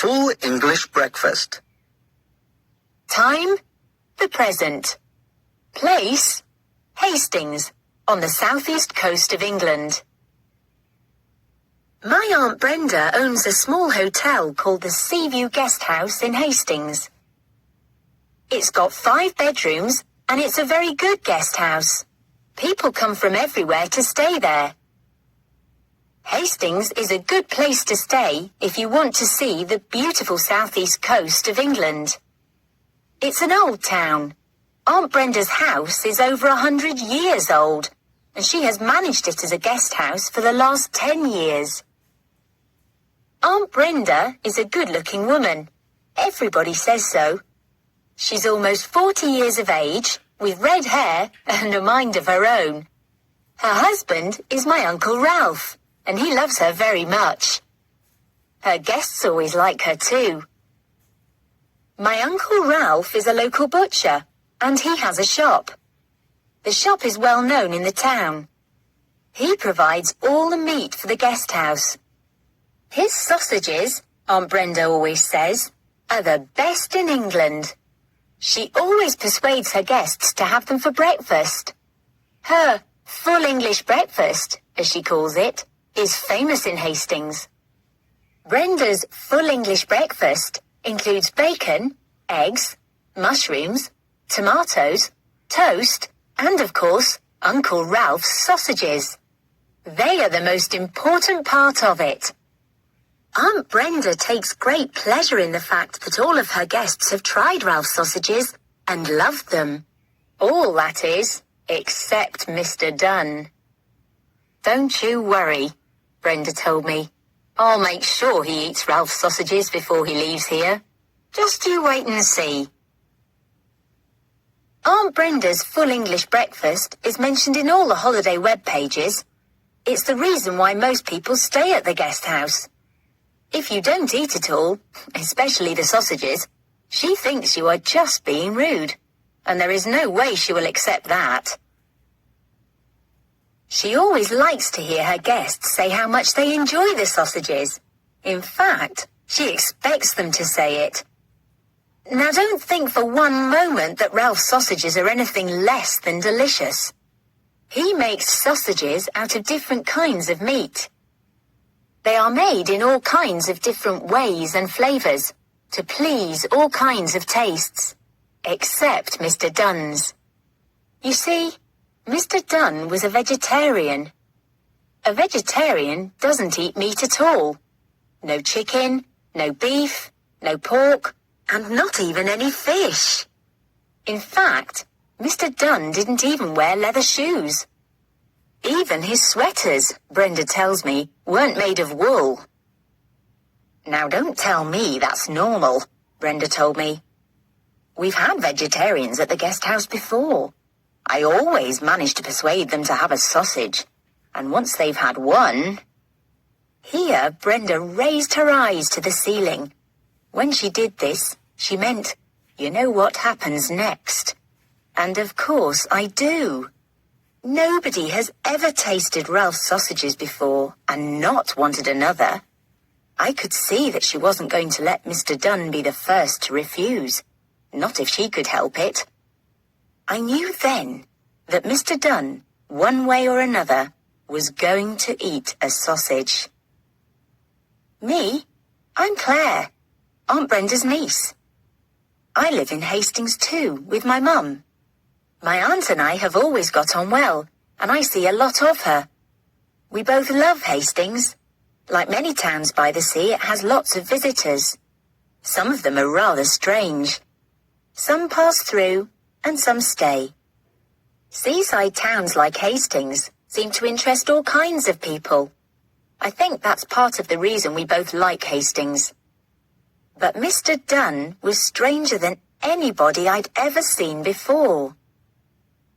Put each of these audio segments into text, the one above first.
full English breakfast. Time, the present. Place, Hastings, on the southeast coast of England. My Aunt Brenda owns a small hotel called the Seaview Guest House in Hastings. It's got 5 bedrooms and it's a very good guest house. People come from everywhere to stay there. Hastings is a good place to stay if you want to see the beautiful southeast coast of England. It's an old town. Aunt Brenda's house is over 100 years old, and she has managed it as a guest house for the last 10 years. Aunt Brenda is a good-looking woman. Everybody says so. She's almost 40 years of age, with red hair and a mind of her own. Her husband is my Uncle Ralph, and he loves her very much. Her guests always like her too. My Uncle Ralph is a local butcher, and he has a shop. The shop is well known in the town. He provides all the meat for the guest house. His sausages, Aunt Brenda always says, are the best in England. She always persuades her guests to have them for breakfast. Her full English breakfast, as she calls it, is famous in Hastings. Brenda's full English breakfast includes bacon, eggs, mushrooms, tomatoes, toast, and of course, Uncle Ralph's sausages. They are the most important part of it. Aunt Brenda takes great pleasure in the fact that all of her guests have tried Ralph's sausages and loved them. All, that is, except Mr. Dunn. Don't you worry, Brenda told me. I'll make sure he eats Ralph's sausages before he leaves here. Just you wait and see. Aunt Brenda's full English breakfast is mentioned in all the holiday web pages. It's the reason why most people stay at the guest house. If you don't eat it all, especially the sausages, she thinks you are just being rude, and there is no way she will accept that. She always likes to hear her guests say how much they enjoy the sausages. In fact, she expects them to say it. Now don't think for one moment that Ralph's sausages are anything less than delicious. He makes sausages out of different kinds of meat. They are made in all kinds of different ways and flavours, to please all kinds of tastes, except Mr. Dunn's. You see, Mr. Dunn was a vegetarian. A vegetarian doesn't eat meat at all. No chicken, no beef, no pork, and not even any fish. In fact, Mr. Dunn didn't even wear leather shoes. Even his sweaters, Brenda tells me, weren't made of wool. Now don't tell me that's normal, Brenda told me. We've had vegetarians at the guest house before. I always manage to persuade them to have a sausage. And once they've had one... Here, Brenda raised her eyes to the ceiling. When she did this, she meant, you know what happens next. And of course I do. Nobody has ever tasted Ralph's sausages before and not wanted another. I could see that she wasn't going to let Mr. Dunn be the first to refuse. Not if she could help it. I knew then that Mr. Dunn, one way or another, was going to eat a sausage. Me? I'm Claire, Aunt Brenda's niece. I live in Hastings too, with my mum. My aunt and I have always got on well, and I see a lot of her. We both love Hastings. Like many towns by the sea, it has lots of visitors. Some of them are rather strange. Some pass through, and some stay. Seaside towns like Hastings seem to interest all kinds of people. I think that's part of the reason we both like Hastings. But Mr. Dunn was stranger than anybody I'd ever seen before.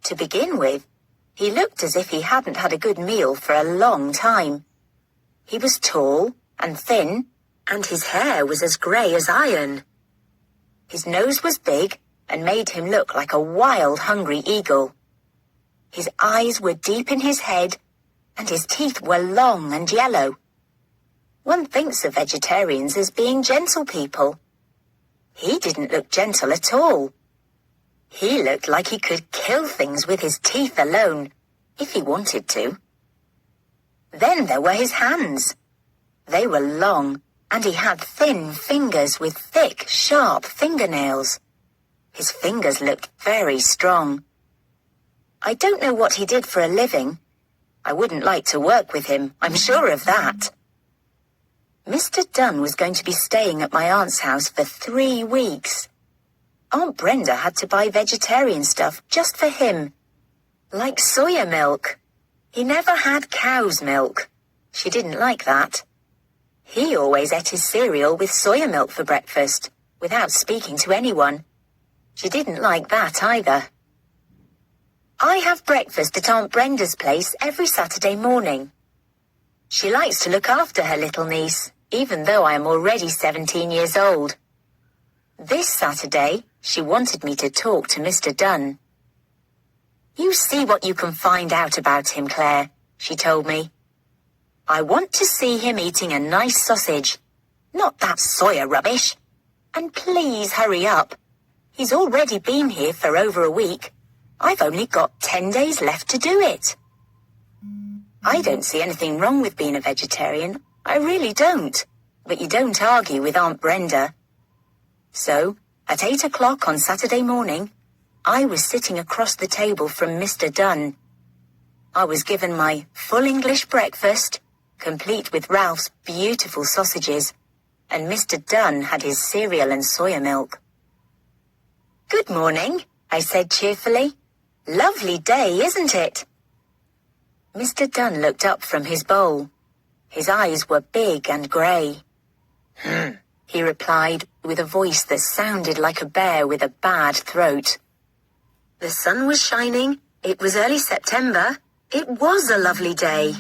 To begin with, he looked as if he hadn't had a good meal for a long time. He was tall and thin, and his hair was as grey as iron. His nose was big and made him look like a wild, hungry eagle. His eyes were deep in his head, and his teeth were long and yellow. One thinks of vegetarians as being gentle people. He didn't look gentle at all. He looked like he could kill things with his teeth alone, if he wanted to. Then there were his hands. They were long, and he had thin fingers with thick, sharp fingernails. His fingers looked very strong. I don't know what he did for a living. I wouldn't like to work with him, I'm sure of that. Mr. Dunn was going to be staying at my aunt's house for 3 weeks. Aunt Brenda had to buy vegetarian stuff just for him, like soya milk. He never had cow's milk. She didn't like that. He always ate his cereal with soya milk for breakfast, without speaking to anyone. She didn't like that either. I have breakfast at Aunt Brenda's place every Saturday morning. She likes to look after her little niece, even though I am already 17 years old. This Saturday, she wanted me to talk to Mr. Dunn. "You see what you can find out about him, Claire," she told me. "I want to see him eating a nice sausage, not that soya rubbish. And please hurry up. He's already been here for over a week. I've only got 10 days left to do it." I don't see anything wrong with being a vegetarian. I really don't. But you don't argue with Aunt Brenda. So, at 8 o'clock on Saturday morning, I was sitting across the table from Mr. Dunn. I was given my full English breakfast, complete with Ralph's beautiful sausages, and Mr. Dunn had his cereal and soya milk. "Good morning," I said cheerfully. "Lovely day, isn't it?" Mr. Dunn looked up from his bowl. His eyes were big and grey. He replied with a voice that sounded like a bear with a bad throat. The sun was shining. It was early September. It was a lovely day.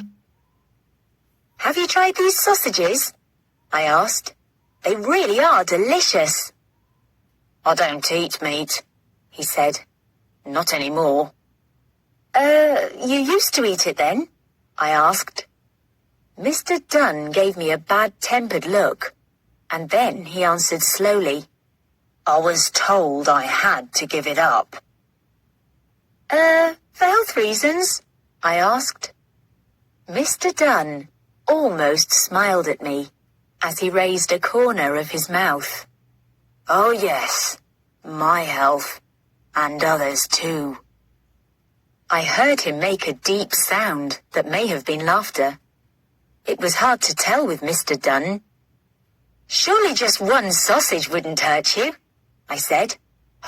"Have you tried these sausages?" I asked. "They really are delicious." "I don't eat meat," he said. "Not anymore." You used to eat it then?" I asked. Mr. Dunn gave me a bad-tempered look, and then he answered slowly, "I was told I had to give it up." For health reasons?" I asked. Mr. Dunn almost smiled at me as he raised a corner of his mouth. "Oh yes, my health, and others too." I heard him make a deep sound that may have been laughter. It was hard to tell with Mr. Dunn. "Surely just one sausage wouldn't hurt you," I said,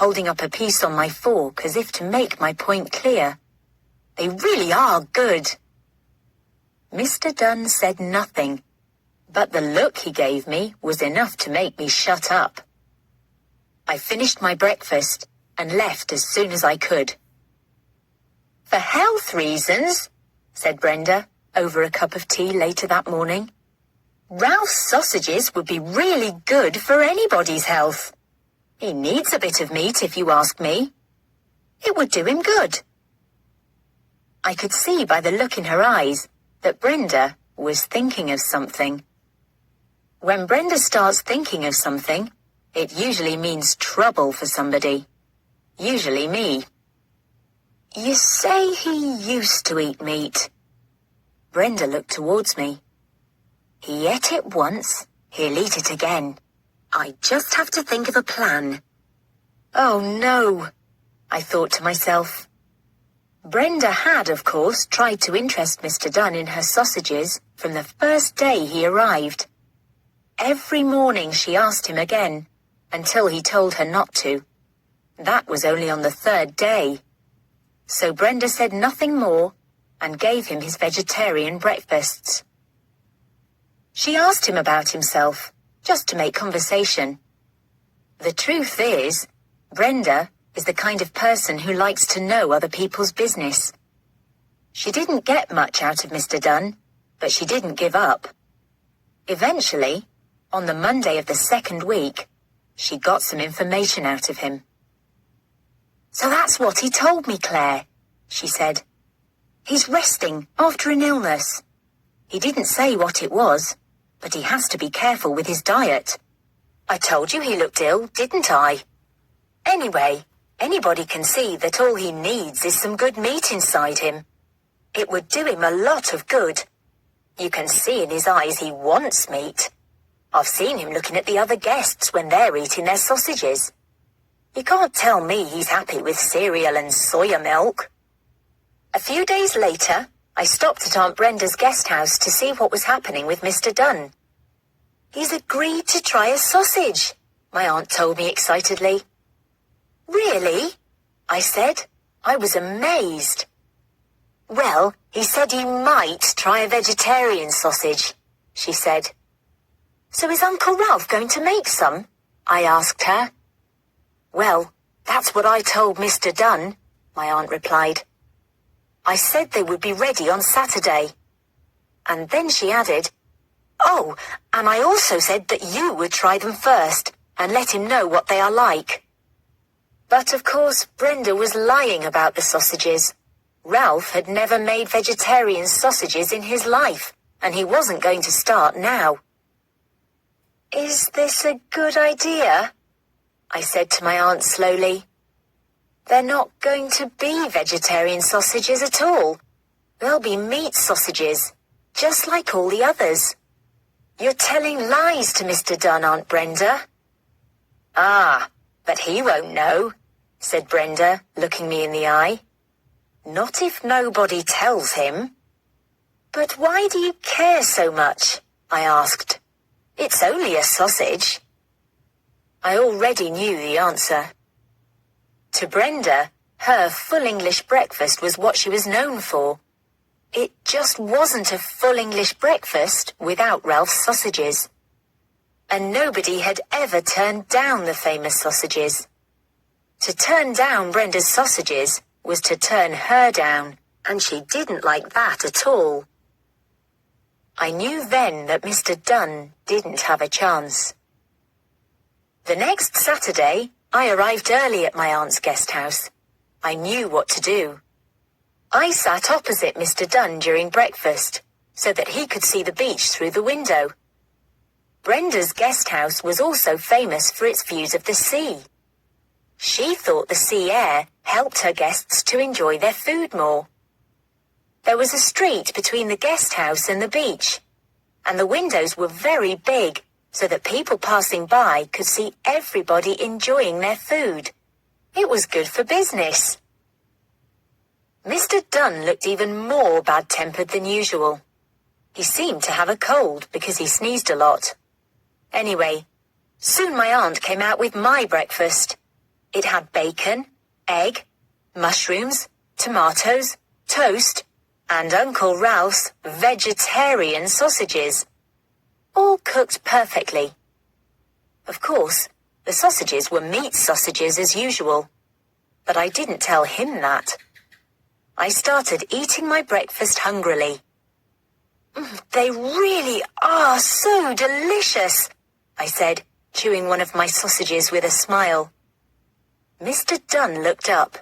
holding up a piece on my fork as if to make my point clear. "They really are good." Mr. Dunn said nothing, but the look he gave me was enough to make me shut up. I finished my breakfast and left as soon as I could. "For health reasons," said Brenda over a cup of tea later that morning, "Ralph's sausages would be really good for anybody's health. He needs a bit of meat, if you ask me. It would do him good." I could see by the look in her eyes that Brenda was thinking of something. When Brenda starts thinking of something, it usually means trouble for somebody. Usually me. "You say he used to eat meat." Brenda looked towards me. "He ate it once, he'll eat it again. I just have to think of a plan." Oh no, I thought to myself. Brenda had, of course, tried to interest Mr. Dunn in her sausages from the first day he arrived. Every morning she asked him again, until he told her not to. That was only on the 3rd day. So Brenda said nothing more and gave him his vegetarian breakfasts. She asked him about himself, just to make conversation. The truth is, Brenda is the kind of person who likes to know other people's business. She didn't get much out of Mr. Dunn, but she didn't give up. Eventually, on the Monday of the 2nd week, she got some information out of him. "So that's what he told me, Claire," she said. "He's resting after an illness. He didn't say what it was, but he has to be careful with his diet. I told you he looked ill, didn't I? Anyway, anybody can see that all he needs is some good meat inside him. It would do him a lot of good. You can see in his eyes he wants meat. I've seen him looking at the other guests when they're eating their sausages. You can't tell me he's happy with cereal and soya milk. A few days later, I stopped at Aunt Brenda's guest house to see what was happening with Mr. Dunn. He's agreed to try a sausage, my aunt told me excitedly. Really? I said. I was amazed. Well, he said he might try a vegetarian sausage, she said. So is Uncle Ralph going to make some? I asked her. Well, that's what I told Mr. Dunn, my aunt replied. I said they would be ready on Saturday. And then she added, oh, and I also said that you would try them first and let him know what they are like. But of course, Brenda was lying about the sausages. Ralph had never made vegetarian sausages in his life, and he wasn't going to start now. Is this a good idea? I said to my aunt slowly. They're not going to be vegetarian sausages at all. They'll be meat sausages, just like all the others. You're telling lies to Mr. Dunn, Aunt Brenda. Ah, but he won't know, said Brenda, looking me in the eye. Not if nobody tells him. But why do you care so much? I asked. It's only a sausage. I already knew the answer. To Brenda, her full English breakfast was what she was known for. It just wasn't a full English breakfast without Ralph's sausages. And nobody had ever turned down the famous sausages. To turn down Brenda's sausages was to turn her down, and she didn't like that at all. I knew then that Mr. Dunn didn't have a chance. The next Saturday, I arrived early at my aunt's guest house. I knew what to do. I sat opposite Mr. Dunn during breakfast, so that he could see the beach through the window. Brenda's guest house was also famous for its views of the sea. She thought the sea air helped her guests to enjoy their food more. There was a street between the guest house and the beach, and the windows were very big, so that people passing by could see everybody enjoying their food. It was good for business. Mr. Dunn looked even more bad-tempered than usual. He seemed to have a cold because he sneezed a lot. Anyway, soon my aunt came out with my breakfast. It had bacon, egg, mushrooms, tomatoes, toast, and Uncle Ralph's vegetarian sausages. All cooked perfectly. Of course, the sausages were meat sausages as usual, but I didn't tell him that. I started eating my breakfast hungrily. They really are so delicious, I said, chewing one of my sausages with a smile. Mr. Dunn looked up.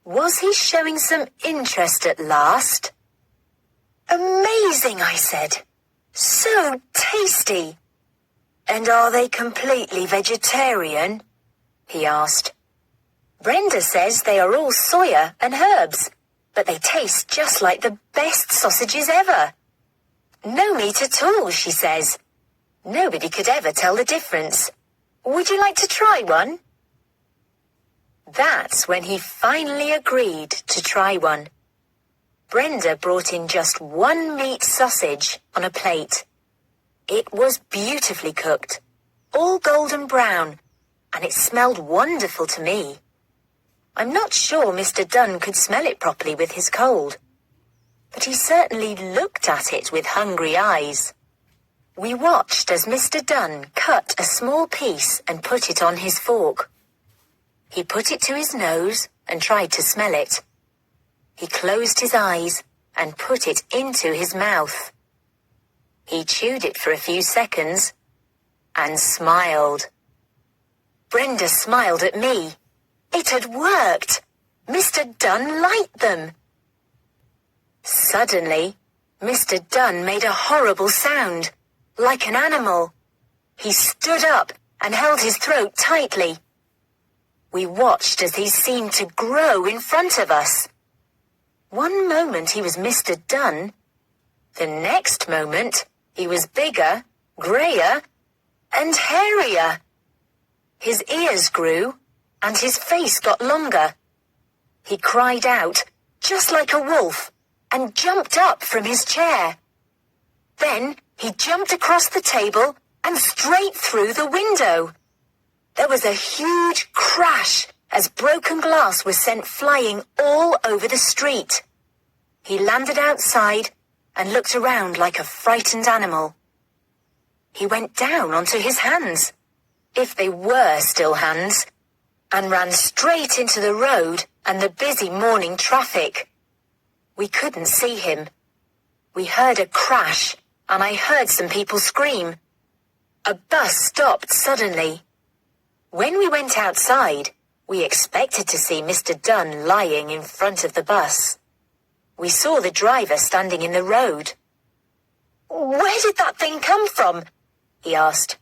Was he showing some interest at last? Amazing, I said. So tasty. And are they completely vegetarian? He asked. Brenda says they are all soya and herbs, but they taste just like the best sausages ever. No meat at all, she says. Nobody could ever tell the difference. Would you like to try one? That's when he finally agreed to try one. Brenda brought in just one meat sausage on a plate. It was beautifully cooked, all golden brown, and it smelled wonderful to me. I'm not sure Mr. Dunn could smell it properly with his cold, but he certainly looked at it with hungry eyes. We watched as Mr. Dunn cut a small piece and put it on his fork. He put it to his nose and tried to smell it. He closed his eyes and put it into his mouth. He chewed it for a few seconds and smiled. Brenda smiled at me. It had worked. Mr. Dunn liked them. Suddenly, Mr. Dunn made a horrible sound like an animal. He stood up and held his throat tightly. We watched as he seemed to grow in front of us. One moment he was Mr. Dunn. The next moment he was bigger, greyer, and hairier. His ears grew, and his face got longer. He cried out, just like a wolf, and jumped up from his chair. Then he jumped across the table and straight through the window. There was a huge crash as broken glass was sent flying all over the street. He landed outside and looked around like a frightened animal. He went down onto his hands, if they were still hands, and ran straight into the road and the busy morning traffic. We couldn't see him. We heard a crash, and I heard some people scream. A bus stopped suddenly. When we went outside, we expected to see Mr. Dunn lying in front of the bus. We saw the driver standing in the road. "Where did that thing come from?" he asked.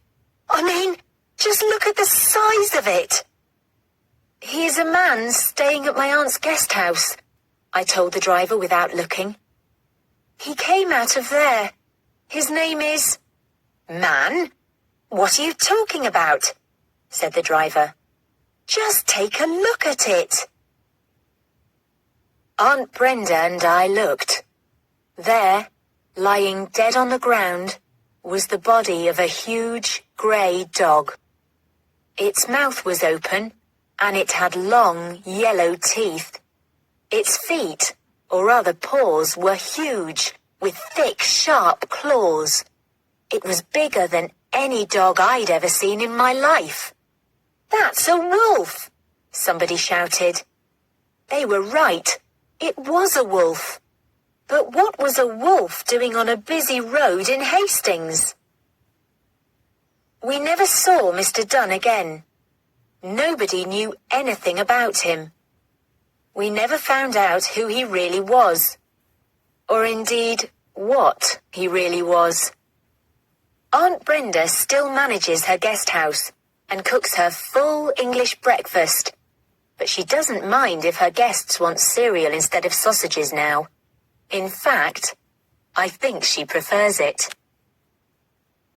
"I mean, just look at the size of it." "He is a man staying at my aunt's guest house," I told the driver without looking. "He came out of there. His name is—" "Man? What are you talking about?" said the driver. "Just take a look at it." Aunt Brenda and I looked. There, lying dead on the ground, was the body of a huge grey dog. Its mouth was open, and it had long, yellow teeth. Its feet, or rather paws, were huge, with thick, sharp claws. It was bigger than any dog I'd ever seen in my life. "That's a wolf!" somebody shouted. They were right. It was a wolf. But what was a wolf doing on a busy road in Hastings? We never saw Mr. Dunn again. Nobody knew anything about him. We never found out who he really was, or indeed what he really was. Aunt Brenda still manages her guest house and cooks her full English breakfast, but she doesn't mind if her guests want cereal instead of sausages now. In fact, I think she prefers it.